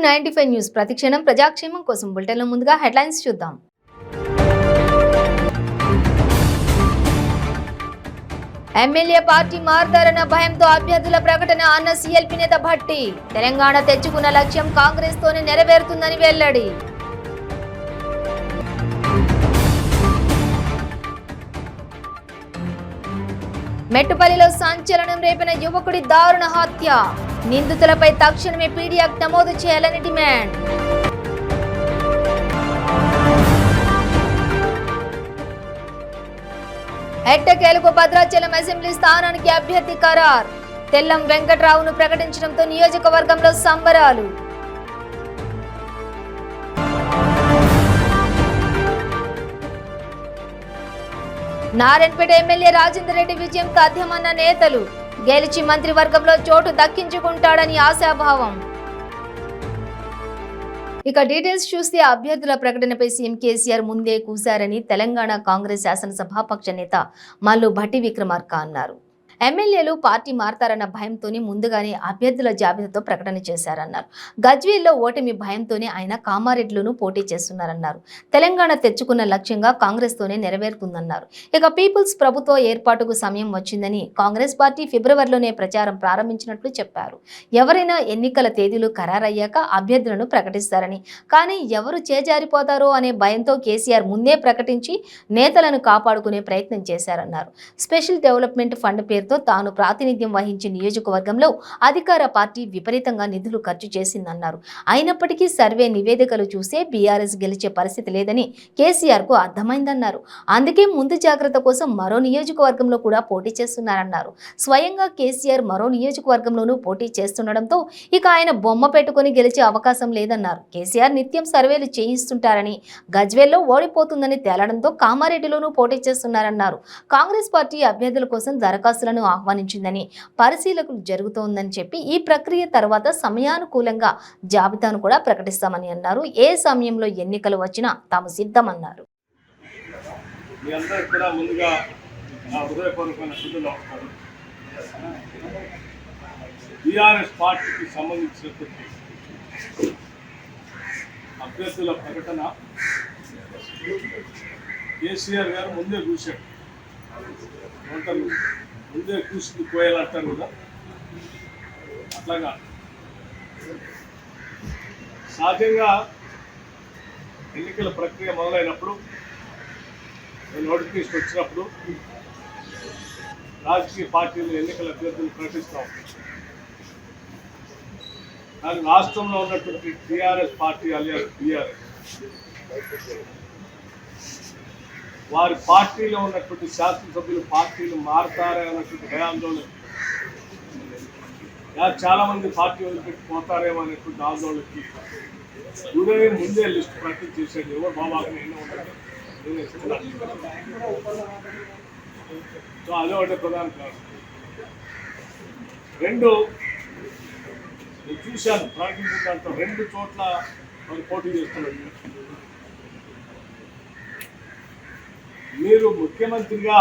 Welcome to 95 news. ప్రతిక్షణం ప్రజాక్షేమం కోసం బులెటిన్లో ముందుగా హెడ్లైన్స్ చూద్దాం. ఎమ్మెల్యే పార్టీ మారతారన్న భయంతో అభ్యర్థుల ప్రకటన అన్న సీఎల్పీ నేత భట్టి. తెలంగాణ తెచ్చుకున్న లక్ష్యం కాంగ్రెస్ తోనే నెరవేరుతుందని వెల్లడి. మెట్టుపల్లిలో సంచలనం రేపిన యువకుడి దారుణ హత్య. నిందితులపై తక్షణమే పీడీ యాక్ట్ నమోదు చేయాలని డిమాండ్. ఎట్టకేలకు భద్రాచలం అసెంబ్లీ స్థానానికి అభ్యర్థి ఖరారు. తెల్లం వెంకట్రావును ప్రకటించడంతో నియోజకవర్గంలో సంబరాలు. నారాయణపేట ఎమ్మెల్యే రాజేందర్ రెడ్డి విజయం తథ్యమన్న నేతలు. గెలిచి మంత్రివర్గంలో చోటు దక్కించుకుంటాడని ఆశాభావం. ఇక డీటెయిల్స్ చూస్తే అభ్యర్థుల ప్రకటనపై సీఎం కేసీఆర్ ముందే కూశారని తెలంగాణ కాంగ్రెస్ శాసనసభాపక్ష నేత మల్లు భట్టి విక్రమార్క అన్నారు. ఎమ్మెల్యేలు పార్టీ మారతారన్న భయంతోనే ముందుగానే అభ్యర్థుల జాబితాతో ప్రకటన చేశారన్నారు. గజ్వేల్లో ఓటమి భయంతోనే ఆయన కామారెడ్డిలోనూ పోటీ చేస్తున్నారన్నారు. తెలంగాణ తెచ్చుకున్న లక్ష్యంగా కాంగ్రెస్ తోనే నెరవేరుతుందన్నారు. ఇక పీపుల్స్ ప్రభుత్వ ఏర్పాటుకు సమయం వచ్చిందని కాంగ్రెస్ పార్టీ ఫిబ్రవరిలోనే ప్రచారం ప్రారంభించినట్లు చెప్పారు. ఎవరైనా ఎన్నికల తేదీలు ఖరారయ్యాక అభ్యర్థులను ప్రకటిస్తారని, కానీ ఎవరు చేజారిపోతారో అనే భయంతో కేసీఆర్ ముందే ప్రకటించి నేతలను కాపాడుకునే ప్రయత్నం చేశారన్నారు. స్పెషల్ డెవలప్మెంట్ ఫండ్ పేరుతో తాను ప్రాతినిధ్యం వహించే నియోజకవర్గంలో అధికార పార్టీ విపరీతంగా నిధులు ఖర్చు చేసిందన్నారు. అయినప్పటికీ సర్వే నివేదికలు చూసే బీఆర్ఎస్ గెలిచే పరిస్థితి లేదని కేసీఆర్ కు అర్థమైందన్నారు. అందుకే ముందు జాగ్రత్త కోసం మరో నియోజకవర్గంలో కూడా పోటీ చేస్తున్నారన్నారు. స్వయంగా కేసీఆర్ మరో నియోజకవర్గంలోనూ పోటీ చేస్తుండడంతో ఇక ఆయన బొమ్మ పెట్టుకుని గెలిచే అవకాశం లేదన్నారు. కేసీఆర్ నిత్యం సర్వేలు చేయిస్తుంటారని, గజ్వేల్లో ఓడిపోతుందని తేలడంతో కామారెడ్డిలోనూ పోటీ చేస్తున్నారన్నారు. కాంగ్రెస్ పార్టీ అభ్యర్థుల కోసం దరఖాస్తులను ఆహ్వానించిందని, పరిశీలనలు జరుగుతోందని చెప్పి ఈ ప్రక్రియ తర్వాత సమయానుకూలంగా జాబితాను కూడా ప్రకటిస్తామని అన్నారు. ఏ సమయంలో ఎన్నికలు వచ్చినా తాము సిద్ధమన్నారు. అభ్యర్థుల ప్రకటన కేసీఆర్ గారు ముందే చూశాడు. ముందే కూసుకు పోయాలంటారు కదా, అట్లాగా సహజంగా ఎన్నికల ప్రక్రియ మొదలైనప్పుడు, నోటిఫికేషన్ వచ్చినప్పుడు రాజకీయ పార్టీలు ఎన్నికల అభ్యర్థులు ప్రకటిస్తాం. కానీ రాష్ట్రంలో ఉన్నటువంటి టీఆర్ఎస్ పార్టీ అలియాస్ బీఆర్ఎస్ వారి పార్టీలో ఉన్నటువంటి శాసనసభ్యులు పార్టీలు మారతారే అన్నటువంటి భయాందోళన, చాలా మంది పార్టీ వదిలిపెట్టి పోతారేమో అనేటువంటి ఆందోళనకి ముందే లిస్ట్ ప్రకటన చేశాడు. ఎవరు బాబాకు నేను ఉంటాను, నేను ఇస్తున్నాను. సో అదే ఒకటే ప్రధాన కారణం. రెండు, నేను చూశాను ప్రకటించిన దాంట్లో 2 చోట్ల మరి పోటీ చేస్తున్నాడు. మీరు ముఖ్యమంత్రిగా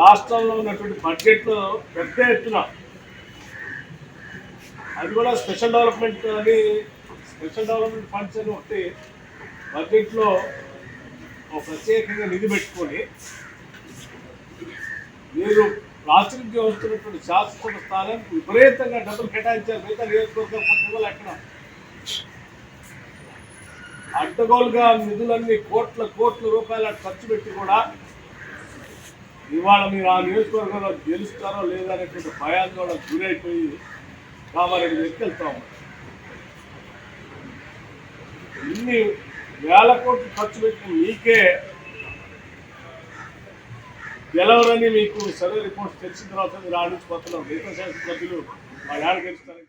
రాష్ట్రంలో ఉన్నటువంటి బడ్జెట్లో పెద్ద ఎత్తున, అది కూడా స్పెషల్ డెవలప్మెంట్ ఫండ్స్ అని ఒకటి బడ్జెట్లో ప్రత్యేకంగా నిధి పెట్టుకొని మీరు ప్రాచుర్యం వస్తున్నటువంటి శాసనసభ స్థానానికి విపరీతంగా డబ్బులు కేటాయించారు. మిగతా నియోజకవర్గం ఎక్కడ అడ్డగోలుగా నిధులన్నీ కోట్ల రూపాయల ఖర్చు పెట్టి కూడా ఇవాళ మీరు ఆ నియోజకవర్గంలో గెలుస్తారో లేదా అనేటువంటి భయాందోళన గురైపోయి కామారెడ్డి దగ్గరికి వెళ్తాము. ఇన్ని వేల కోట్లు ఖర్చు పెట్టి మీకే గెలవరని మీకు సర్వే రిపోర్ట్స్ తెలిసిన తర్వాత మీరు ఆడించిపోతున్నారు. మిగతా శాసనసభ్యులు వాళ్ళు ఆడ గెలుస్తారు.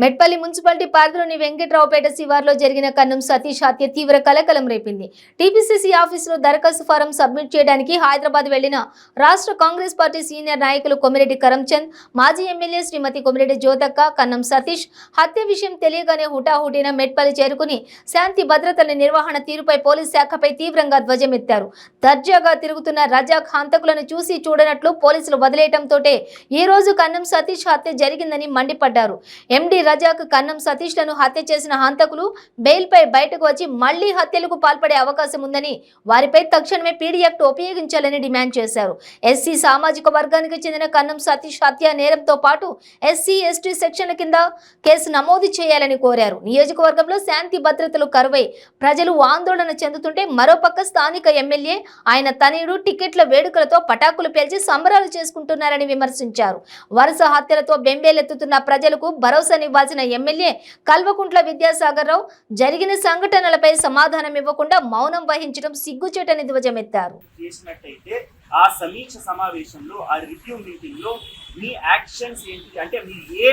మెట్పల్లి మున్సిపాలిటీ పరిధిలోని వెంకట్రావుపేట శివార్లో జరిగిన కన్నం సతీష్ హత్య తీవ్ర కలకలం రేపింది. టీపీసీసీ ఆఫీసులో దరఖాస్తు ఫారం సబ్మిట్ చేయడానికి హైదరాబాద్ వెళ్లిన రాష్ట్ర కాంగ్రెస్ పార్టీ సీనియర్ నాయకులు కొమిరెడ్డి కరంచంద్, మాజీ ఎమ్మెల్యే శ్రీమతి కొమిరెడ్డి జ్యోతక్క, కన్నం సతీష్ హత్య విషయం తెలియగానే హుటాహుటిన మెట్పల్లి చేరుకుని శాంతి భద్రతల నిర్వహణ తీరుపై పోలీస్ శాఖపై తీవ్రంగా ధ్వజమెత్తారు. దర్జాగా తిరుగుతున్న రజాక్ హంతకులను చూసి చూడనట్లు పోలీసులు వదిలేయటంతోటే ఈ రోజు కన్నం సతీష్ హత్య జరిగిందని మండిపడ్డారు. ఎండీ రజాక్, కన్నం సతీష్లను హత్య చేసిన హంతకులు బెయిల్పై బయటకు వచ్చి మళ్లీ హత్యలకు పాల్పడే అవకాశం ఉందని, వారిపై తక్షణమే పీడీ యాక్ట్ ఉపయోగించాలని డిమాండ్ చేశారు. ఎస్సీ సామాజిక వర్గానికి చెందిన కన్నం సతీష్ హత్య నేరంతో పాటు ఎస్సీ ఎస్టీ సెక్షన్ల కింద కేసు నమోదు చేయాలని కోరారు. నియోజకవర్గంలో శాంతి భద్రతలు కరువై ప్రజలు ఆందోళన చెందుతుంటే మరోపక్క స్థానిక ఎమ్మెల్యే, ఆయన తనయుడు టికెట్ల వేడుకలతో పటాకులు పేల్చి సంబరాలు చేసుకుంటున్నారని విమర్శించారు. వరుస హత్యలతో బెంబేలెత్తుతున్న ప్రజలకు భరోసానివ్వాల్సిన ఎమ్మెల్యే కల్వకుంట్ల విద్యాసాగర్ రావు జరిగిన సంఘటనలపై సమాధానం ఇవ్వకుండా మౌనం వహించడం సిగ్గుచేటని ధ్వజమెత్తారు. చేసినట్టయితే ఆ సమీక్ష సమావేశంలో, ఆ రివ్యూ మీటింగ్ లో మీ యాక్షన్స్ ఏంటి అంటే మీరు ఏ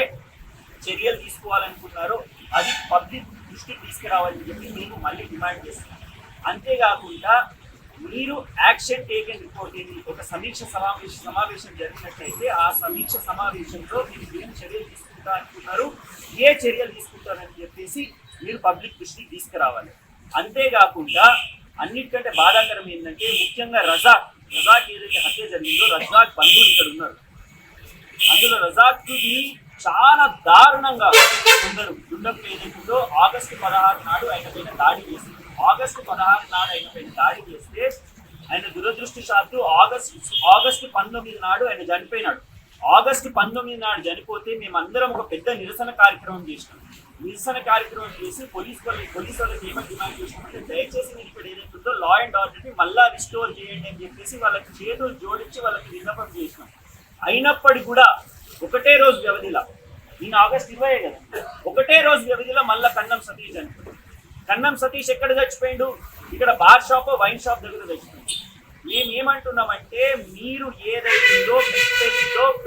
చర్యలు తీసుకోవాలనుకున్నారో అది పబ్లిక్ దృష్టికి తీసుకురావాలని చెప్పి నేను మళ్ళీ డిమాండ్ చేస్తున్నాను. అంతేకాకుండా మీరు యాక్షన్ టేకెన్ రిపోర్ట్ ఏంటి, ఒక సమీక్ష సమావేశం జరిగినట్లయితే ఆ సమీక్ష సమావేశంలో మీరు ఏం చర్యలు తీసుకుంటా అనుకున్నారు, ఏ చర్యలు తీసుకుంటారని చెప్పేసి మీరు పబ్లిక్ దృష్టికి తీసుకురావాలి. అంతేకాకుండా అన్నిటికంటే బాధాకరం ఏంటంటే ముఖ్యంగా రజాక్ ఏదైతే హత్య జరిగిందో రజాక్ బంధువులు ఇక్కడ ఉన్నారు. అందులో రజాక్ని చాలా దారుణంగా ఉన్నారు. దుండగులు ఏదైతుందో ఆగస్టు 16 నాడు ఆయన పైన దాడి చేసింది. ఆగస్టు 16 నాడు ఆయన పైన దాడి చేస్తే ఆయన దురదృష్టశాత్తు ఆగస్టు 19 నాడు ఆయన చనిపోయినాడు. ఆగస్టు 19 నాడు చనిపోతే మేమందరం ఒక పెద్ద నిరసన కార్యక్రమం చేసినాం. నిరసన కార్యక్రమం చేసి పోలీసు వాళ్ళకి ఏమని డిమాండ్ చేసినామంటే దయచేసి మీరు ఇక్కడ ఏదైతుందో లా అండ్ ఆర్డర్ని మళ్ళా రిస్టోర్ చేయండి అని చెప్పేసి వాళ్ళకి చేతులు జోడించి వాళ్ళకి విన్నపం చేసినాం. అయినప్పటికీ కూడా ఒకటే రోజు వ్యవధిలో, ఈయన ఆగస్టు 20 కదా, ఒకటే రోజు వ్యవధిలో మళ్ళా కన్నం సతీష్ చనిపోయాడు. కన్నం సతీష్ ఎక్కడ చచ్చిపోయిండు? ఇక్కడ బార్ షాప్, వైన్ షాప్ దగ్గర చచ్చిపోయింది. మేము ఏమంటున్నామంటే మీరు ఏదైతుందో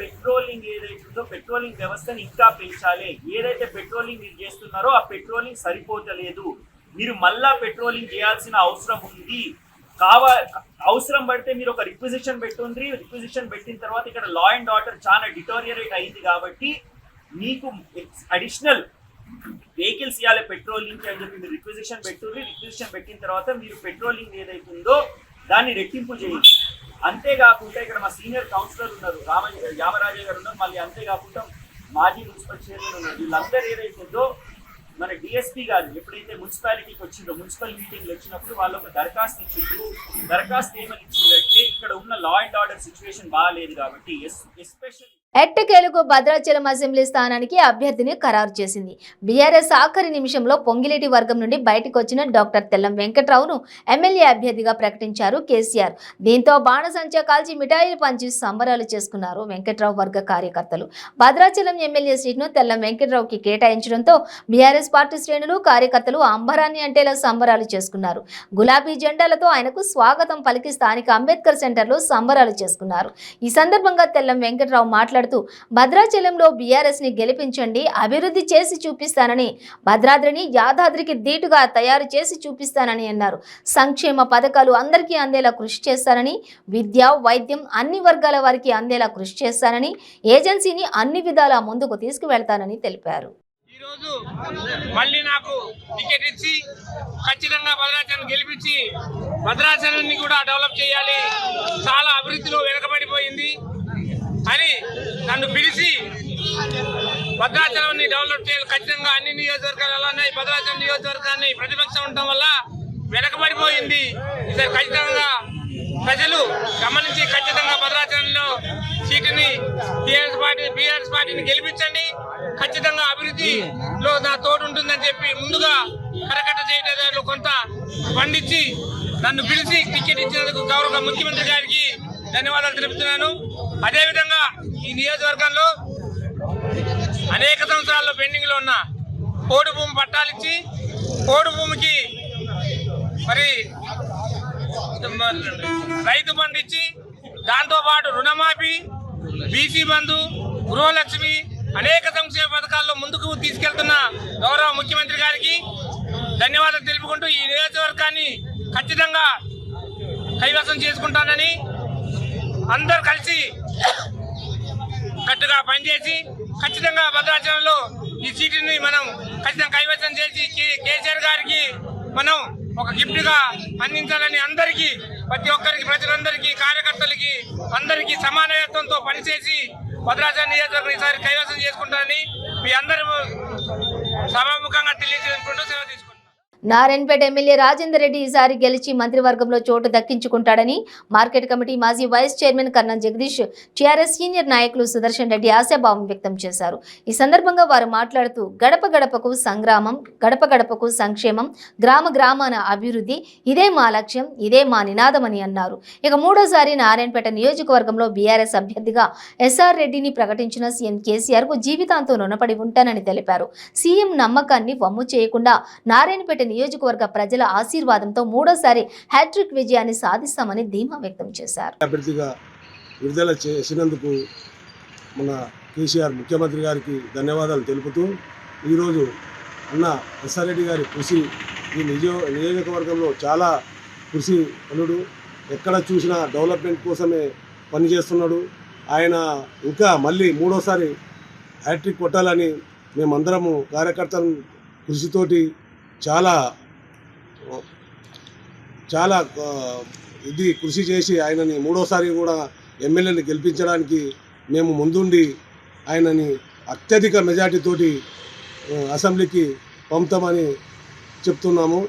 పెట్రోలింగ్ వ్యవస్థను ఇంకా పెంచాలి. ఏదైతే పెట్రోలింగ్ మీరు చేస్తున్నారో ఆ పెట్రోలింగ్ సరిపోతలేదు. మీరు మళ్ళా పెట్రోలింగ్ చేయాల్సిన అవసరం ఉంది. అవసరం పడితే మీరు ఒక రిక్విజిషన్ పెట్టుంది. రిక్విజిషన్ పెట్టిన తర్వాత ఇక్కడ లా అండ్ ఆర్డర్ చాలా డిటోరియేట్ అయింది కాబట్టి మీకు అడిషనల్ వెహికల్స్ ఇవ్వాలి పెట్రోలింగ్ అని చెప్పి మీరు రిక్విజిషన్ పెట్టుంది. రిక్విజిషన్ పెట్టిన తర్వాత మీరు పెట్రోలింగ్ ఏదైతుందో దాన్ని రెట్టింపు చేయండి. అంతేకాకుండా ఇక్కడ మా సీనియర్ కౌన్సిలర్ ఉన్నారు, యామరాజయ్య గారు ఉన్నారు, మళ్ళీ అంతేకాకుండా మాజీ మున్సిపల్ చైర్మన్ ఉన్నారు. వీళ్ళందరూ ఏదైతుందో మన డిఎస్పీ గారు ఎప్పుడైతే మున్సిపాలిటీకి వచ్చిందో, మున్సిపల్ మీటింగ్లు వచ్చినప్పుడు వాళ్ళు ఒక దరఖాస్తు ఇచ్చిండ్రు. దరఖాస్తు ఏమని ఇచ్చిందంటే ఇక్కడ ఉన్న లా అండ్ ఆర్డర్ సిచ్యువేషన్ బాగాలేదు కాబట్టి ఎస్పెషల్లీ ఎట్టకేలకు భద్రాచలం అసెంబ్లీ స్థానానికి అభ్యర్థిని ఖరారు చేసింది. బీఆర్ఎస్ ఆఖరి నిమిషంలో పొంగిలేటి వర్గం నుండి బయటకు వచ్చిన డాక్టర్ తెల్లం వెంకట్రావును ఎమ్మెల్యే అభ్యర్థిగా ప్రకటించారు కేసీఆర్. దీంతో బాణసంచా కాల్చి మిఠాయిలు పంచి సంబరాలు చేసుకున్నారు వెంకట్రావు వర్గ కార్యకర్తలు. భద్రాచలం ఎమ్మెల్యే సీట్ను తెల్లం వెంకట్రావుకి కేటాయించడంతో బీఆర్ఎస్ పార్టీ శ్రేణులు, కార్యకర్తలు అంబరాన్ని అంటేలా సంబరాలు చేసుకున్నారు. గులాబీ జెండాలతో ఆయనకు స్వాగతం పలికి స్థానిక అంబేద్కర్ సెంటర్లో సంబరాలు చేసుకున్నారు. ఈ సందర్భంగా తెల్లం వెంకట్రావు మాట్లాడుతూ భద్రాచలంలో బీఆర్ఎస్ ని గెలిపించండి, అభివృద్ధి చేసి చూపిస్తానని, భద్రాద్రిని యాదాద్రికి ధీటుగా తయారు చేసి చూపిస్తానని అన్నారు. సంక్షేమ పథకాలు అందరికీ అందేలా కృషి చేస్తానని, విద్య, వైద్యం అన్ని వర్గాల వారికి అందేలా కృషి చేస్తానని, ఏజెన్సీని అన్ని విధాలా ముందుకు తీసుకువెళ్తానని తెలిపారు. ఈరోజు మళ్ళీ నాకు టికెట్ ఇచ్చి ఖచ్చితంగా భద్రాచలం గెలిపించి భద్రాచలాన్ని కూడా డెవలప్ చేయాలి, చాలా అభివృద్ధిలో వెనకబడిపోయింది అని నన్ను పిలిచి భద్రాచలాన్ని డెవలప్ చేయాలి. ఖచ్చితంగా అన్ని నియోజకవర్గాలు ఎలా ఉన్నాయి, భద్రాచలం నియోజకవర్గాన్ని ప్రతిపక్షం ఉండటం వల్ల వెనకబడిపోయింది. ఇది ఖచ్చితంగా ప్రజలు గమనించి ఖచ్చితంగా భద్రాచలంలో సీటుని బీఆర్ఎస్ పార్టీని గెలిపించండి, ఖచ్చితంగా అభివృద్ధిలో నా తోడు ఉంటుందని చెప్పి ముందుగా కరకట్ట చేయడంలో కొంత పండించి నన్ను పిలిచి టికెట్ ఇచ్చినందుకు గౌరవ ముఖ్యమంత్రి గారికి ధన్యవాదాలు తెలుపుతున్నాను. అదేవిధంగా ఈ నియోజకవర్గంలో అనేక సంవత్సరాల్లో పెండింగ్ లో ఉన్న పోడు భూమి పట్టాలిచ్చి పోడు భూమికి మరి రైతు బంధు ఇచ్చి దాంతోపాటు రుణమాఫీ, బీసీ బంధు, గృహలక్ష్మి అనేక సంక్షేమ పథకాల్లో ముందుకు తీసుకెళ్తున్న గౌరవ ముఖ్యమంత్రి గారికి ధన్యవాదాలు తెలుపుకుంటూ ఈ నియోజకవర్గాన్ని ఖచ్చితంగా కైవసం చేసుకుంటానని, అందరూ కలిసి గట్టిగా పనిచేసి ఖచ్చితంగా భద్రాచలంలో ఈ సీటుని మనం ఖచ్చితంగా కైవసం చేసి కేసీఆర్ గారికి మనం ఒక గిఫ్ట్ గా అందించాలని అందరికీ, ప్రతి ఒక్కరికి, ప్రజలందరికీ, కార్యకర్తలకి అందరికీ సమానత్వంతో పనిచేసి భద్రాచలం నియోజకవర్గం ఈసారి కైవసం చేసుకుంటారని మీ అందరూ సభాముఖంగా తెలియజేసుకుంటూ సెలవు తీసుకుంటున్నాను. నారాయణపేట ఎమ్మెల్యే రాజేందర్ రెడ్డి ఈసారి గెలిచి మంత్రివర్గంలో చోటు దక్కించుకుంటాడని మార్కెట్ కమిటీ మాజీ వైస్ చైర్మన్ కన్నా జగదీష్, టీఆర్ఎస్ సీనియర్ నాయకులు సుదర్శన్ రెడ్డి ఆశాభావం వ్యక్తం చేశారు. ఈ సందర్భంగా వారు మాట్లాడుతూ గడప గడపకు సంగ్రామం, గడప గడపకు సంక్షేమం, గ్రామ గ్రామాన అభివృద్ధి, ఇదే మా లక్ష్యం, ఇదే మా నినాదమని అన్నారు. ఇక మూడోసారి నారాయణపేట నియోజకవర్గంలో బీఆర్ఎస్ అభ్యర్థిగా ఎస్ఆర్ రెడ్డిని ప్రకటించిన సీఎం కేసీఆర్ కు జీవితాంతం రుణపడి ఉంటానని తెలిపారు. సీఎం నమ్మకాన్ని వమ్ము చేయకుండా నారాయణపేట నియోజకవర్గ ప్రజల ఆశీర్వాదంతో మూడోసారి హ్యాట్రిక్ విజయాన్ని సాధిస్తామని ధీమా వ్యక్తం చేశారు. అభ్యర్థిగా విడుదల చేసినందుకు మన కేసీఆర్ ముఖ్యమంత్రి గారికి ధన్యవాదాలు తెలుపుతూ ఈరోజు అన్న ఎస్ఆర్ రెడ్డి గారి కృషి ఈ నియోజకవర్గంలో చాలా కృషి పనుడు, ఎక్కడ చూసినా డెవలప్మెంట్ కోసమే పనిచేస్తున్నాడు. ఆయన ఇంకా మళ్ళీ మూడోసారి హ్యాట్రిక్ కొట్టాలని మేమందరము కార్యకర్తల కృషితోటి చాలా కృషి చేసి ఆయనని మూడోసారి కూడా ఎమ్మెల్యేని గెలిపించడానికి మేము ముందుండి ఆయనని అత్యధిక మెజార్టీతోటి అసెంబ్లీకి పంపుతామని చెప్తున్నాము.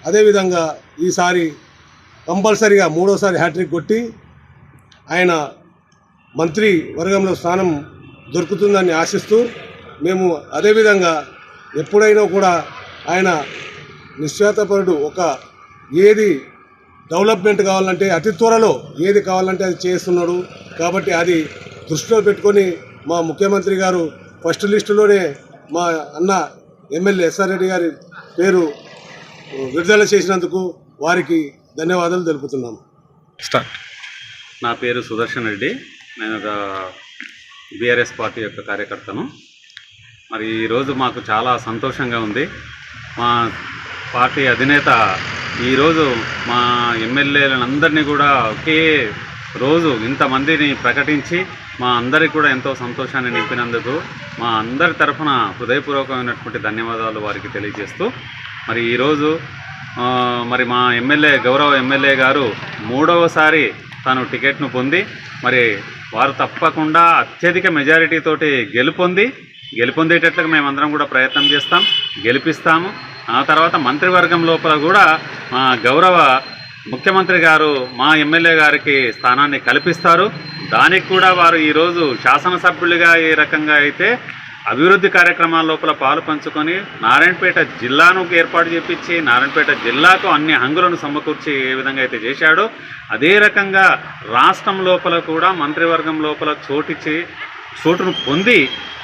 అదేవిధంగా ఈసారి కంపల్సరిగా మూడోసారి హ్యాట్రిక్ కొట్టి ఆయన మంత్రి వర్గంలో స్థానం దొరుకుతుందని ఆశిస్తూ మేము అదేవిధంగా ఎప్పుడైనా కూడా ఆయన నిశ్చేతపరుడు, ఒక ఏది డెవలప్మెంట్ కావాలంటే అతి త్వరలో ఏది కావాలంటే అది చేస్తున్నాడు. కాబట్టి అది దృష్టిలో పెట్టుకొని మా ముఖ్యమంత్రి గారు ఫస్ట్ లిస్టులోనే మా అన్న ఎమ్మెల్యే ఎస్ఆర్ రెడ్డి గారి పేరు విడుదల చేసినందుకు వారికి ధన్యవాదాలు తెలుపుతున్నాము. నా పేరు సుదర్శన్ రెడ్డి, నేను ఒక బీఆర్ఎస్ పార్టీ యొక్క కార్యకర్తను. మరి ఈరోజు మాకు చాలా సంతోషంగా ఉంది. మా పార్టీ అధినేత ఈరోజు మా ఎమ్మెల్యేలందరినీ కూడా ఒకే రోజు ఇంతమందిని ప్రకటించి మా అందరికి కూడా ఎంతో సంతోషాన్ని నింపినందుకు మా అందరి తరఫున హృదయపూర్వకమైనటువంటి ధన్యవాదాలు వారికి తెలియజేస్తూ, మరి ఈరోజు మరి మా గౌరవ ఎమ్మెల్యే గారు మూడవసారి తాను టికెట్ను పొంది మరి వారు తప్పకుండా అత్యధిక మెజారిటీతోటి గెలుపొందేటట్లుగా మేమందరం కూడా ప్రయత్నం చేస్తాం, గెలిపిస్తాము. ఆ తర్వాత మంత్రివర్గం లోపల కూడా మా గౌరవ ముఖ్యమంత్రి గారు మా ఎమ్మెల్యే గారికి స్థానాన్ని కల్పిస్తారు. దానికి కూడా వారు ఈరోజు శాసనసభ్యులుగా ఏ రకంగా అయితే అభివృద్ధి కార్యక్రమాల లోపల పాలు పంచుకొని నారాయణపేట జిల్లాను ఏర్పాటు చేపించి నారాయణపేట జిల్లాకు అన్ని హంగులను సమకూర్చి ఏ విధంగా అయితే చేశాడో అదే రకంగా రాష్ట్రం లోపల కూడా మంత్రివర్గం లోపల చోటును పొంది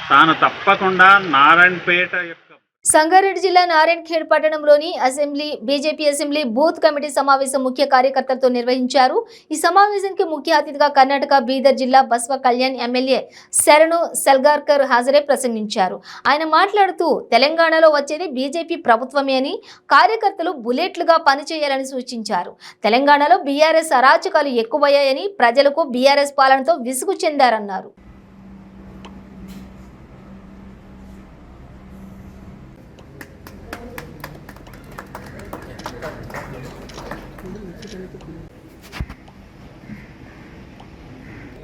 తాను తప్పకుండా నారాయణపేట యొక్క సంగారెడ్డి జిల్లా నారాయణఖేడ్ పట్టణంలోని బీజేపీ అసెంబ్లీ బూత్ కమిటీ సమావేశం ముఖ్య కార్యకర్తలతో నిర్వహించారు. ఈ సమావేశానికి ముఖ్య అతిథిగా కర్ణాటక బీదర్ జిల్లా బస్వ కళ్యాణ్ ఎమ్మెల్యే శరణు సల్గార్కర్ హాజరై ప్రసంగించారు. ఆయన మాట్లాడుతూ తెలంగాణలో వచ్చేది బీజేపీ ప్రభుత్వమే అని, కార్యకర్తలు బుల్లెట్లుగా పనిచేయాలని సూచించారు. తెలంగాణలో బీఆర్ఎస్ అరాచకాలు ఎక్కువయ్యాయని, ప్రజలకు బీఆర్ఎస్ పాలనతో విసుగు చెందారన్నారు.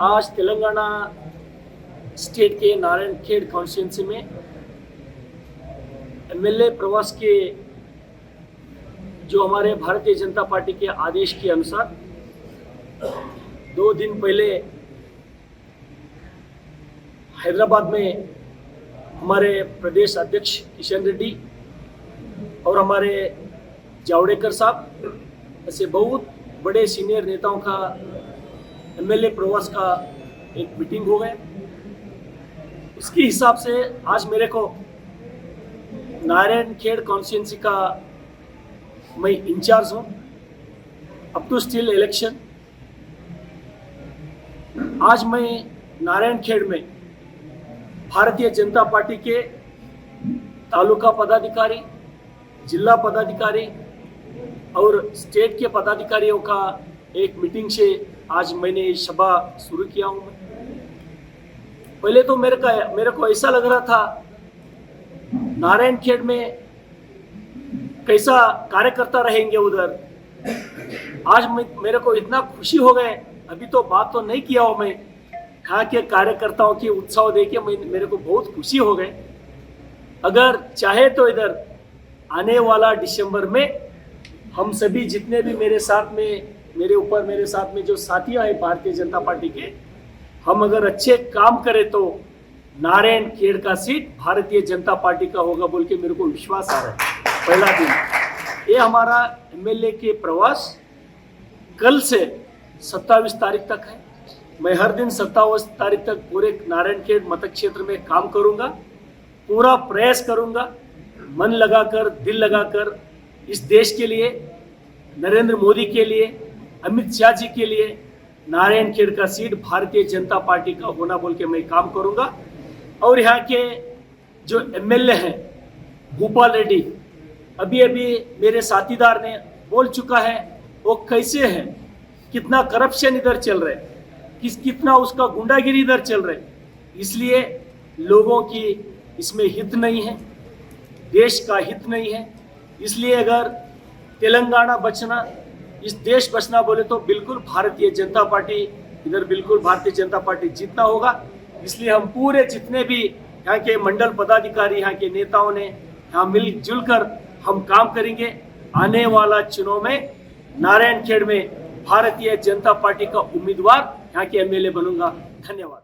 आज तेलंगाना स्टेट के नारायणखेड़ कॉन्स्टिट्यूंसी में एमएलए प्रवास के जो हमारे भारतीय जनता पार्टी के आदेश के अनुसार 2 दिन पहले हैदराबाद में हमारे प्रदेश अध्यक्ष किशन रेड्डी और हमारे जावड़ेकर साहब ऐसे बहुत बड़े सीनियर नेताओं का एमएलए प्रवास का एक मीटिंग हो गया। उसके हिसाब से आज मेरे को नारायणखेड़ कॉन्स्टिट्यूंसी का मैं इंचार्ज हूँ अप टू स्टिल इलेक्शन। आज मैं नारायणखेड़ में भारतीय जनता पार्टी के तालुका पदाधिकारी, जिला पदाधिकारी और स्टेट के पदाधिकारियों का एक मीटिंग से आज मैंने सभा शुरू किया हूँ। पहले तो मेरे को ऐसा लग रहा था नारायणखेड़ में कैसा कार्यकर्ता रहेंगे उधर। आज मेरे को इतना खुशी हो गए, अभी तो बात तो नहीं किया हूँ मैं, यहाँ के कार्यकर्ताओं की उत्साह देख के मेरे को बहुत खुशी हो गए। अगर चाहे तो इधर आने वाला दिसंबर में हम सभी जितने भी मेरे साथ में जो साथियां हैं भारतीय जनता पार्टी के, हम अगर अच्छे काम करें तो नारायण खेड़ का सीट भारतीय जनता पार्टी का होगा बोल के मेरे को विश्वास आ रहा है। पहला दिन ये हमारा एमएलए के प्रवास कल से 27 तारीख तक है। मैं हर दिन 27 तारीख तक पूरे नारायण खेड़ मतक क्षेत्र में काम करूंगा, पूरा प्रयास करूंगा, मन लगाकर दिल लगाकर इस देश के लिए, नरेंद्र मोदी के लिए, अमित शाह जी के लिए नारायण खेड़ का सीट भारतीय जनता पार्टी का होना बोल के मैं काम करूंगा। और यहाँ के जो एमएलए हैं भूपाल रेड्डी, अभी मेरे साथीदार ने बोल चुका है वो कैसे है, कितना करप्शन इधर चल रहा है, कितना उसका गुंडागिरी इधर चल रहा है। इसलिए लोगों की इसमें हित नहीं है, देश का हित नहीं है। इसलिए अगर तेलंगाना बचना, इस देश बचना बोले तो बिल्कुल भारतीय जनता पार्टी, इधर बिल्कुल भारतीय जनता पार्टी जीतना होगा। इसलिए हम पूरे जितने भी यहाँ के मंडल पदाधिकारी, यहाँ के नेताओं ने यहाँ मिलजुल कर हम काम करेंगे। आने वाला चुनाव में नारायण खेड़ में भारतीय जनता पार्टी का उम्मीदवार यहाँ के एमएलए बनूंगा। धन्यवाद।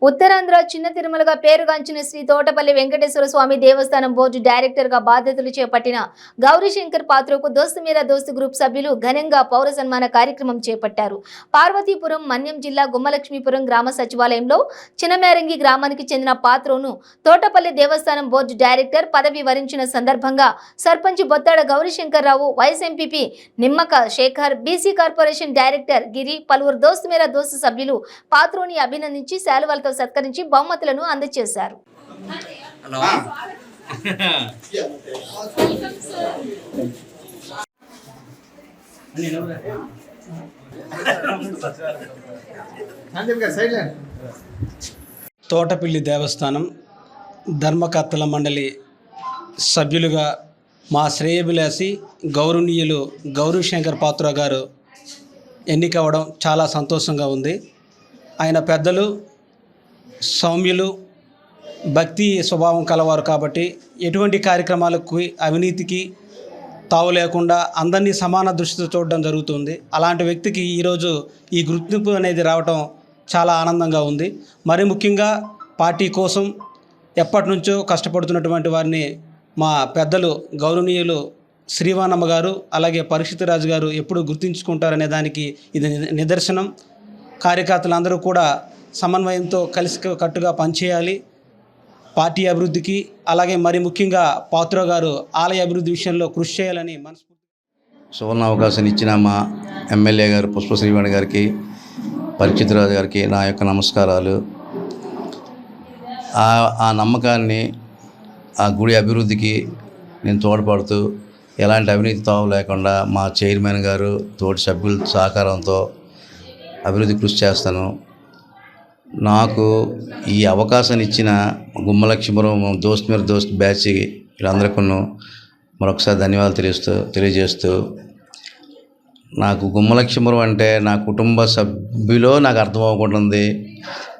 ఉత్తరాంధ్ర చిన్న తిరుమలగా పేరుగాంచిన శ్రీ తోటపల్లి వెంకటేశ్వర స్వామి దేవస్థానం బోర్డు డైరెక్టర్ గా బాధ్యతలు చేపట్టిన గౌరీశంకర్ పాత్రకు దోస్తు మేరా దోస్తు గ్రూప్ సభ్యులు ఘనంగా పౌర సన్మాన కార్యక్రమం చేపట్టారు. పార్వతీపురం మన్యం జిల్లా గుమ్మలక్ష్మీపురం గ్రామ సచివాలయంలో చిన్నమేరంగి గ్రామానికి చెందిన పాత్రను తోటపల్లి దేవస్థానం బోర్డు డైరెక్టర్ పదవి వరించిన సందర్భంగా sarpanch Bottada Gaurishankar Rao, vice MPP Nimmaka Shekhar, BC corporation director Giri, పలువురు దోస్తు మేరా దోస్తు సభ్యులు పాత్రని అభినందించి శాలువాలతో సత్కరించి బహుమతులను అందజేశారు. తోటపల్లి దేవస్థానం ధర్మకర్తల మండలి సభ్యులుగా మా శ్రేయభిలాషి గౌరవనీయులు గౌరీశంకర్ పాత్ర గారు ఎన్నికవడం చాలా సంతోషంగా ఉంది. ఆయన పెద్దలు, సౌమ్యులు, భక్తి స్వభావం కలవారు కాబట్టి ఎటువంటి కార్యక్రమాలకు అవినీతికి తావు లేకుండా అందరినీ సమాన దృష్టితో చూడడం జరుగుతుంది. అలాంటి వ్యక్తికి ఈరోజు ఈ గుర్తింపు అనేది రావటం చాలా ఆనందంగా ఉంది. మరి ముఖ్యంగా పార్టీ కోసం ఎప్పటి నుంచో కష్టపడుతున్నటువంటి వారిని మా పెద్దలు గౌరవనీయులు శ్రీవానమ్మ గారు, అలాగే పరీక్షిత్ రాజు గారు ఎప్పుడు గుర్తించుకుంటారనే దానికి ఇది నిదర్శనం. కార్యకర్తలందరూ కూడా సమన్వయంతో కలిసి కట్టుగా పనిచేయాలి పార్టీ అభివృద్ధికి. అలాగే మరి ముఖ్యంగా పాత్ర గారు ఆలయ అభివృద్ధి విషయంలో కృషి చేయాలని మనస్ఫూర్తిగా సువర్ణ అవకాశాన్ని ఇచ్చిన మా ఎమ్మెల్యే గారు పుష్ప శ్రీవాణి గారికి, పరీక్షిత్ రాజు గారికి నా యొక్క నమస్కారాలు. ఆ నమ్మకాన్ని, ఆ గుడి అభివృద్ధికి నేను తోడ్పడుతూ ఎలాంటి అవినీతి తావు లేకుండా మా చైర్మన్ గారు, తోటి సభ్యుల సహకారంతో అభివృద్ధి కృషి చేస్తాను. నాకు ఈ అవకాశాన్ని ఇచ్చిన గుమ్మలక్ష్మీపురం దోస్త్ మేరా దోస్త్ బ్యాచ్ వీళ్ళందరికీ మరొకసారి ధన్యవాదాలు తెలియజేస్తూ, నాకు గుమ్మలక్ష్మీపురం అంటే నా కుటుంబ సభ్యులో నాకు అర్థం అవ్వకుంటుంది,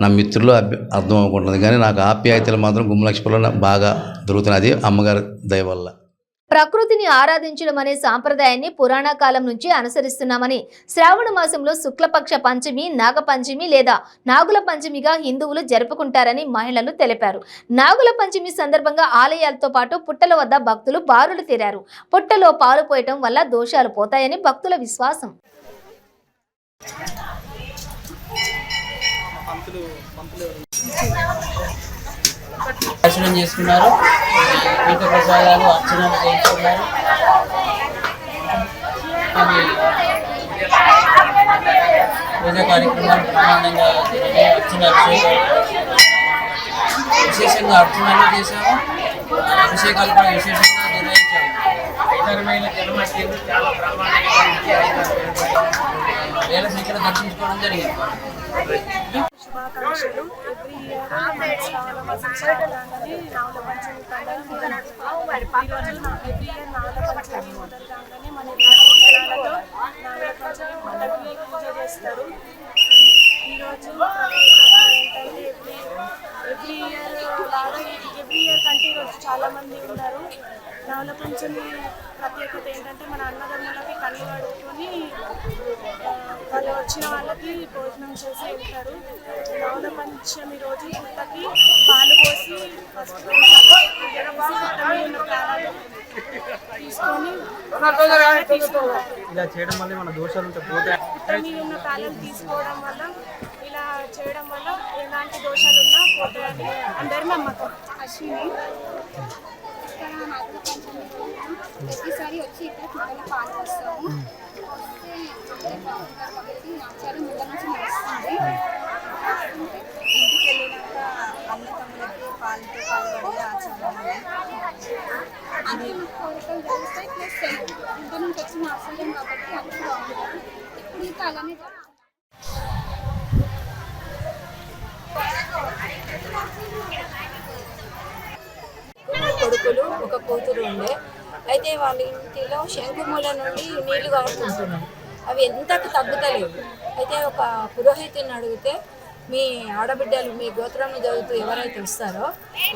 నా మిత్రులు అర్థం అవ్వకుంటుంది, కానీ నాకు ఆప్యాయతలు మాత్రం గుమ్మలక్ష్మీపురంలో బాగా దొరుకుతున్నది అమ్మగారి దయ వల్ల. ప్రకృతిని ఆరాధించడం అనే సాంప్రదాయాన్ని పురాణ కాలం నుంచి అనుసరిస్తున్నామని, శ్రావణ మాసంలో శుక్లపక్ష పంచమి, నాగపంచమి లేదా నాగుల పంచమిగా హిందువులు జరుపుకుంటారని మహిళలు తెలిపారు. నాగుల పంచమి సందర్భంగా ఆలయాలతో పాటు పుట్టల వద్ద భక్తులు బారులు తీరారు. పుట్టలో పాలు పోయటం వల్ల దోషాలు పోతాయని భక్తుల విశ్వాసం. దర్శనం చేసుకున్నారు, తీర్థ ప్రసాదాలు అర్చనలు చేయించుకున్నారు. పూజ కార్యక్రమాలు బ్రహ్మాండంగా జరిగాయి. అర్చన అభిషేకాలు విశేషంగా అర్చనలు చేశాము, అభిషేకాలు కూడా విశేషంగా నిర్వహించాము. ఇతరమైన జన్మస్థితి చాలా బ్రహ్మాండంగా వేల సంఖ్యలో దర్శించుకోవడం జరిగింది. శుభాకాంక్షలు. ఎవ్రీ ఇయర్ శ్రావణ మాసం స్టార్ట్ కాగానే నాగుల పంచమి పండుగ ఎవ్రీ ఇయర్ నాగుల పంచమి మొదలు కాగానే మన జనాలతో నాగుల పంచమి పండుగని పూజ చేస్తారు. ఈరోజు ఏంటంటే ఎవ్రీ ఇయర్ కంటిన్యూ చాలామంది ఉన్నారు. నవల పంచమి ప్రత్యేకత ఏంటంటే మన అన్నదమ్ములకి కళ్ళు కడుక్కొని వాళ్ళు వచ్చిన వాళ్ళకి భోజనం చేసి వెళ్తారు. నవల పంచమి రోజు పుట్టకి పాలు పోసి పసుపు పుట్ట మీద ఉన్న ప్రాణాలు తీసుకొని ఇలా చేయడం వల్ల మన దోషాలు ఉంటే పోతాయి. పుట్ట మీద ఉన్న ప్రాణాలు తీసుకోవడం వల్ల ఇలా చేయడం వల్ల ఎలాంటి దోషాలు ఉన్నా పోతాయని అందరి నమ్మకం. అశ్విని నాగుల పంచమి ప్రతిసారి వచ్చి ఇక్కడ పిల్లల పాలు వస్తాము. వస్తే అందరూ బాగుంటారు కాబట్టి ఆచారం ముందు నుంచి నడుస్తుంది. ఇంటికి వెళ్ళినాక అన్నతమ్ములకి పాలతో పాల్గొనే ఆచారం అది కోరికలు జరుగుతాయి. ప్లస్ ఇంటి నుంచి వచ్చిన ఆశ్చర్యం కాబట్టి అందరూ బాగుంటారు. ఇప్పుడు ఇంకా అలానే జరుగుతుంది. కొడుకులు ఒక కూతురు ఉండే. అయితే వాళ్ళ ఇంటిలో శంకుమూల నుండి నీళ్లు కారుతుంటున్నాయి. అవి ఎంతకు తగ్గుతలేవు. అయితే ఒక పురోహితుని అడిగితే మీ ఆడబిడ్డలు మీ గోత్రంను చదువుతూ ఎవరైతే వస్తారో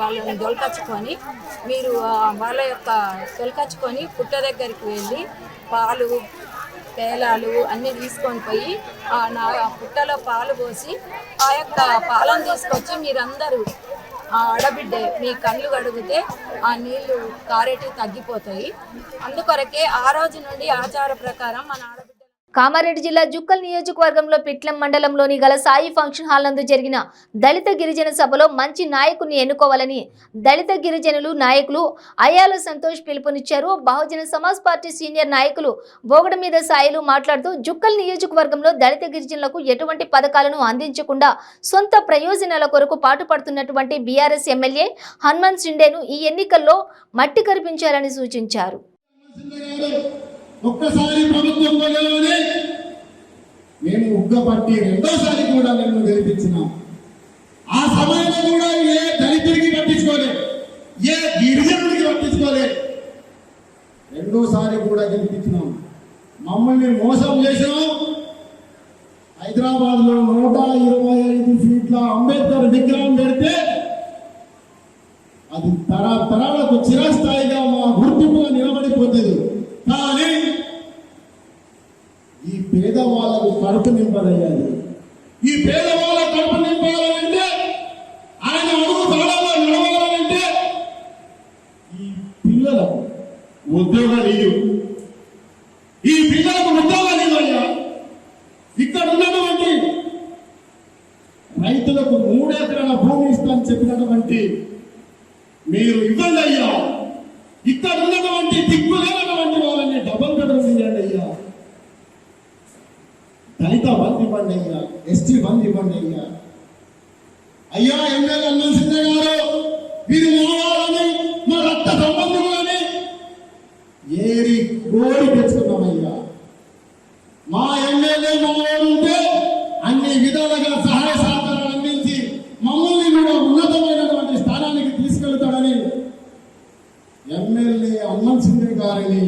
వాళ్ళని దొలకచ్చుకొని మీరు వాళ్ళ యొక్క తొలకచ్చుకొని పుట్ట దగ్గరికి వెళ్ళి పాలు పేలాలు అన్నీ తీసుకొని పోయి ఆ పుట్టలో పాలు పోసి ఆ యొక్క పాలను తీసుకొచ్చి మీరందరూ ఆ ఆడబిడ్డ మీ కళ్ళు కడిగితే ఆ నీళ్లు కారేటి తగ్గిపోతాయి. అందుకొరకే ఆ రోజు నుండి ఆచార ప్రకారం మన ఆడబిడ్డ కామారెడ్డి జిల్లా జుక్కల్ నియోజకవర్గంలో పిట్లం మండలంలోని గల సాయి ఫంక్షన్ హాల్ నందు జరిగిన దళిత గిరిజన సభలో మంచి నాయకుని ఎన్నుకోవాలని దళిత గిరిజనులు నాయకులు అయ్యాల సంతోష్ పిలుపునిచ్చారు. బహుజన సమాజ్ పార్టీ సీనియర్ నాయకులు బోగడ మీద సాయిలు మాట్లాడుతూ జుక్కల్ నియోజకవర్గంలో దళిత గిరిజనులకు ఎటువంటి పథకాలను అందించకుండా సొంత ప్రయోజనాల కొరకు పాటుపడుతున్నటువంటి బీఆర్ఎస్ ఎమ్మెల్యే హనుమంత్ షిండేను ఈ ఎన్నికల్లో మట్టి కరిపించాలని సూచించారు. ఒక్కసారి ప్రభుత్వం పోలేదని మేము ఉగ్గపట్టి రెండోసారి కూడా మేము గెలిపించినాం. ఆ సమయంలో కూడా ఏ దళితుడికి పట్టించుకోలే, ఏ గిరిజనుడికి పట్టించుకోలే. రెండోసారి కూడా గెలిపించినాం. మమ్మల్ని మోసం చేసినాం. హైదరాబాద్ లో 125 ఫీట్ల అంబేద్కర్ విగ్రహం పెడితే అది తరాలకు చిరస్థాయిగా మా గుర్తింపుగా నిలబడిపోతుంది. కానీ ఈ పేదవాళ్ళకు కడుపు నింపదయ్యాలి. ఈ పేదవాళ్ళ కడుపు నింపాలంటే ఆయన అడుగు తాళంలో నడవాలంటే ఈ పిల్లలకు ఉద్యోగాలు ఇవ్వు. ఈ పిల్లలకు ఉద్యోగాలు ఇవ్వయ్యా. ఇక్కడ ఉన్నటువంటి రైతులకు 3 ఎకరాల భూమి ఇస్తానని చెప్పినటువంటి మీరు ఇవ్వండి అయ్యా. ఇక్కడ ఉన్నటువంటి దిక్కులేనటువంటి వాళ్ళని డబుల్ బెడ్రూమ్ ఇవ్వండి అయ్యా. దళిత బంధు ఇవ్వండి అయ్యా. ఎస్టీ బంధు ఇవ్వండి అయ్యా. అయ్యా ఎమ్మెల్యే హనుమంత్ షిండే గారు, ఇది మావాలని మా రక్త సంబంధులని ఏరి కోరి తెచ్చుకున్నామయ్యా. మా ఎమ్మెల్యే మావాడు ఉంటే అన్ని విధాలుగా సహాయ సహకారాలు అందించి మమ్మల్ని కూడా ఉన్నతమైనటువంటి స్థానానికి తీసుకెళ్తాడని ఎమ్మెల్యే హనుమంత్ షిండే గారిని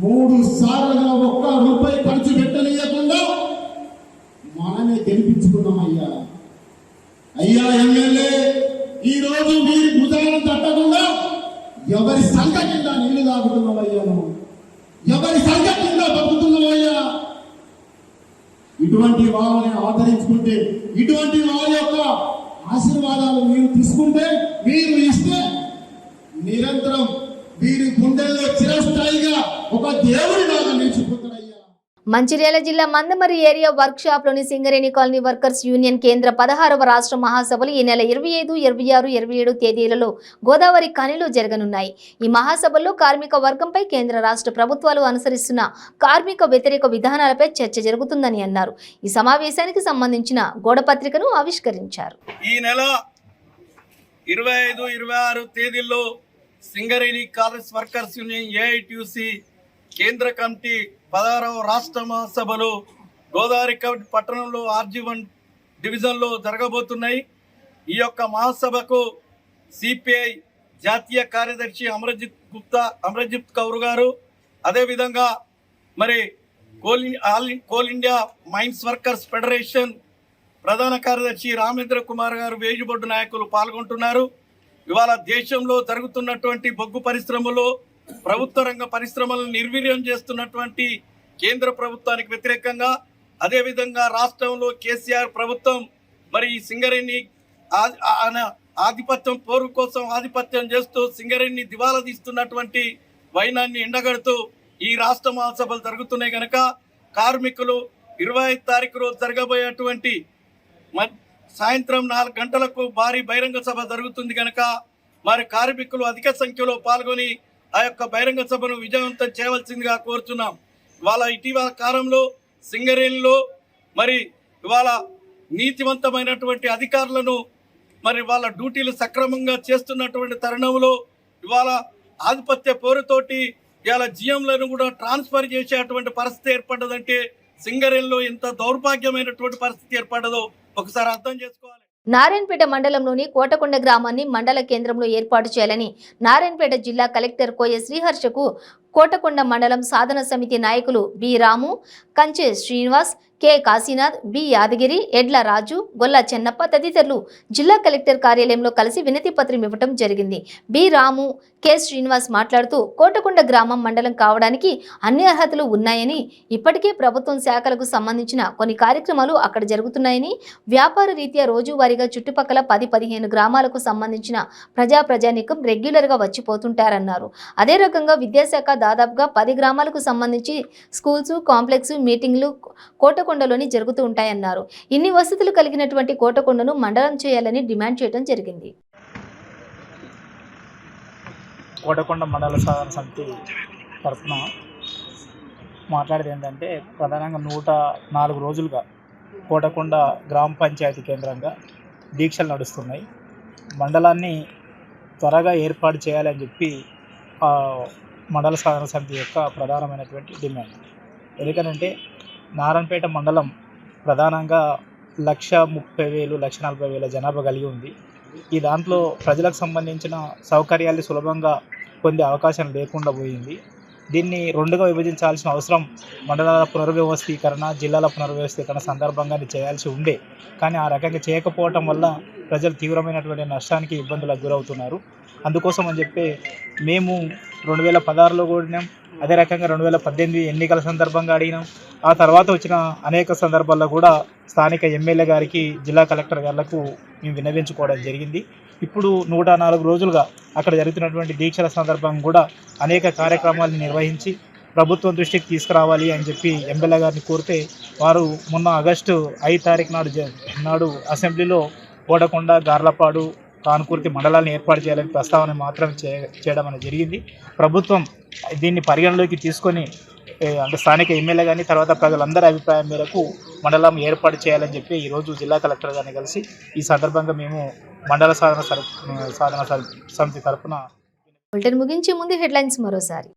3 సార్లుగా ఒక్క రూపాయి ఖర్చు పెట్టనీయకుండా మనమే గెలిపించుకున్నామయ్యా. అయ్యా ఎమ్మెల్యే, ఈ రోజు మీరు భుజాలను తట్టకుండా ఎవరి సంఘ కింద నీళ్లు తాగుతున్నామయ్యాను, ఎవరి సంఘ కింద బతుకుతున్నామయ్యా. ఇటువంటి వాళ్ళని ఆదరించుకుంటే, ఇటువంటి వాళ్ళ యొక్క ఆశీర్వాదాలు మీరు తీసుకుంటే, మీరు ఇస్తే నిరంతరం వీరి గుండెల్లో చిరస్థాయిగా ఒక దేవుడి లాగా నిలిచిపోతారయ్యా. మంచిర్యాల జిల్లా మందమరి ఏరియా వర్క్ షాప్ లోని సింగరేణి కాలనీ వర్కర్స్ యూనియన్ కేంద్ర 16వ రాష్ట్ర మహాసభలు ఈ నెల 25, 26, 27 తేదీలలో గోదావరి ఖనిలో జరగనున్నాయి. ఈ మహాసభల్లో కార్మిక వర్గంపై కేంద్ర రాష్ట్ర ప్రభుత్వాలు అనుసరిస్తున్న కార్మిక వ్యతిరేక విధానాలపై చర్చ జరుగుతుందని అన్నారు. ఈ సమావేశానికి సంబంధించిన గోడపత్రికను ఆవిష్కరించారు. ఈ నెల 25, 26 తేదీల్లో Singareni college workers union AITUC కేంద్ర కమిటీ 16వ రాష్ట్ర మహాసభలు గోదావరి పట్టణంలో RG1 డివిజన్లో జరగబోతున్నాయి. ఈ యొక్క మహాసభకు సిపిఐ జాతీయ కార్యదర్శి అమర్జిత్ కౌర్ గారు, అదేవిధంగా మరి coal India mines workers federation ప్రధాన కార్యదర్శి రామేంద్ర కుమార్ గారు, వేజుబొడ్డు నాయకులు పాల్గొంటున్నారు. ఇవాళ దేశంలో జరుగుతున్నటువంటి బొగ్గు పరిశ్రమలు, ప్రభుత్వ రంగ పరిశ్రమలను నిర్వీర్యం చేస్తున్నటువంటి కేంద్ర ప్రభుత్వానికి వ్యతిరేకంగా, అదేవిధంగా రాష్ట్రంలో కేసీఆర్ ప్రభుత్వం మరి సింగరేణి ఆధిపత్యం పోరు కోసం ఆధిపత్యం చేస్తూ సింగరేణి దివాలా తీస్తున్నటువంటి వైనాన్ని ఎండగడుతూ ఈ రాష్ట్ర మహాసభలు జరుగుతున్నాయి కనుక కార్మికులు 25 తారీఖు రోజు జరగబోయేటువంటి సాయంత్రం 4 గంటలకు భారీ బహిరంగ సభ జరుగుతుంది కనుక మరి కార్మికులు అధిక సంఖ్యలో పాల్గొని ఆ యొక్క బహిరంగ సభను విజయవంతం చేయవలసిందిగా కోరుతున్నాం. ఇవాళ ఇటీవల కాలంలో సింగరేణిలో మరి ఇవాళ నీతివంతమైనటువంటి అధికారులను మరి వాళ్ళ డ్యూటీలు సక్రమంగా చేస్తున్నటువంటి తరుణంలో ఇవాళ ఆధిపత్య పోరుతోటి ఇవాళ జిఎంలను కూడా ట్రాన్స్ఫర్ చేసేటువంటి పరిస్థితి ఏర్పడ్డదంటే సింగరేణిలో ఎంత దౌర్భాగ్యమైనటువంటి పరిస్థితి ఏర్పడ్డదో ఒకసారి అర్థం చేసుకోవాలి. నారాయణపేట మండలంలోని కోటకొండ గ్రామాన్ని మండల కేంద్రంలో ఏర్పాటు చేయాలని నారాయణపేట జిల్లా కలెక్టర్ కోయ శ్రీహర్షకు కోటకొండ మండలం సాధన సమితి నాయకులు బి రాము, కంచె శ్రీనివాస్, కె కాశీనాథ్, బి యాదగిరి, ఎడ్ల రాజు, గొల్ల చెన్నప్ప తదితరులు జిల్లా కలెక్టర్ కార్యాలయంలో కలిసి వినతి పత్రం ఇవ్వడం జరిగింది. బి రాము, కె శ్రీనివాస్ మాట్లాడుతూ కోటకొండ గ్రామం మండలం కావడానికి అన్ని అర్హతలు ఉన్నాయని, ఇప్పటికే ప్రభుత్వం శాఖలకు సంబంధించిన కొన్ని కార్యక్రమాలు అక్కడ జరుగుతున్నాయని, వ్యాపార రీత్యా రోజువారీగా చుట్టుపక్కల 10-15 గ్రామాలకు సంబంధించిన ప్రజానికం రెగ్యులర్గా వచ్చిపోతుంటారన్నారు. అదే రకంగా విద్యాశాఖ దాదాపుగా 10 గ్రామాలకు సంబంధించి స్కూల్స్, కాంప్లెక్స్, మీటింగ్లు కోటకొండలోని జరుగుతూ ఉంటాయన్నారు. ఇన్ని వసతులు కలిగినటువంటి కోటకొండను మండలం చేయాలని డిమాండ్ చేయడం జరిగింది. కోటకొండ మండల సాధన సమితి తరఫున మాట్లాడేది ఏంటంటే, ప్రధానంగా 104 రోజులుగా కోటకొండ గ్రామ పంచాయతీ కేంద్రంగా దీక్షలు నడుస్తున్నాయి. మండలాన్ని త్వరగా ఏర్పాటు చేయాలని చెప్పి మండల సాధన సమితి యొక్క ప్రధానమైనటువంటి డిమాండ్. ఎందుకంటే నారాయణపేట మండలం ప్రధానంగా 1,30,000 1,40,000 జనాభా కలిగి ఉంది. ఈ దాంట్లో ప్రజలకు సంబంధించిన సౌకర్యాలు సులభంగా పొందే అవకాశం లేకుండా పోయింది. దీన్ని 2గా విభజించాల్సిన అవసరం మండలాల పునర్వ్యవస్థీకరణ, జిల్లాల పునర్వ్యవస్థీకరణ సందర్భంగా చేయాల్సి ఉండే. కానీ ఆ రకంగా చేయకపోవటం వల్ల ప్రజలు తీవ్రమైనటువంటి నష్టానికి, ఇబ్బందులకు గురవుతున్నారు. అందుకోసం అని చెప్పి మేము 2016లో కోరినాం, అదే రకంగా 2018 ఎన్నికల సందర్భంగా అడిగినాం. ఆ తర్వాత వచ్చిన అనేక సందర్భాల్లో కూడా స్థానిక ఎమ్మెల్యే గారికి, జిల్లా కలెక్టర్ గారికి మేము విన్నవించుకోవడం జరిగింది. ఇప్పుడు 104 రోజులుగా అక్కడ జరుగుతున్నటువంటి దీక్షల సందర్భం కూడా అనేక కార్యక్రమాలను నిర్వహించి ప్రభుత్వం దృష్టికి తీసుకురావాలి అని చెప్పి ఎమ్మెల్యే గారిని కోరితే, వారు మొన్న ఆగస్టు 5 తారీఖు నాడు అసెంబ్లీలో కోటకొండ, గార్లపాడు, కానుకూర్తి మండలాలను ఏర్పాటు చేయాలని ప్రస్తావన మాత్రం చేయడం అనేది జరిగింది. ప్రభుత్వం దీన్ని పరిగణలోకి తీసుకొని అంటే స్థానిక ఎమ్మెల్యే కానీ తర్వాత ప్రజలందరి అభిప్రాయం మేరకు మండలం ఏర్పాటు చేయాలని చెప్పి ఈరోజు జిల్లా కలెక్టర్ గారిని కలిసి ఈ సందర్భంగా మేము మండల సాధన సమితి తరఫున బులెటిన్ ముగించే ముందు హెడ్లైన్స్ మరోసారి.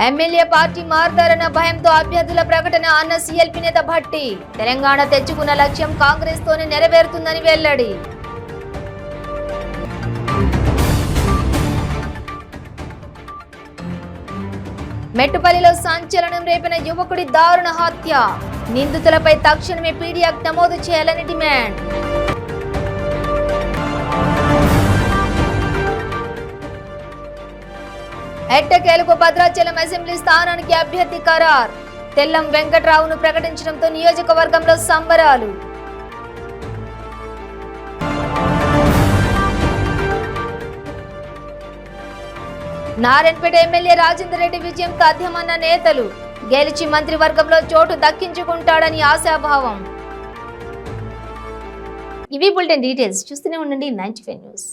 ఎమ్మెల్యే పార్టీ మారతారన్న భయంతో అభ్యర్థుల ప్రకటన అన్న సిఎల్పి నేత భట్టి. తెలంగాణ తెచ్చుకున్న లక్ష్యం కాంగ్రెస్ తోనే నెరవేరుతుందని వెల్లడి. మెట్టుపల్లిలో సంచలనం రేపిన యువకుడి దారుణ హత్య. నిందితులపై తక్షణమే పీడీ యాక్ట్ నమోదు చేయాలని డిమాండ్. ఎట్టకేలకు భద్రాచలం అసెంబ్లీ స్థానానికి అభ్యర్థి ఖరారు. తెల్లం వెంకట్రావును ప్రకటించడంతో నియోజకవర్గంలో సంబరాలు. నారాయణపేట ఎమ్మెల్యే రాజేందర్ రెడ్డి విజయం సాధ్యమన్న నేతలు. గెలిచి మంత్రివర్గంలో చోటు దక్కించుకుంటాడని ఆశాభావం. ఇవి బులెటిన్ డీటెయిల్స్. చూస్తూనే ఉండండి 95 న్యూస్.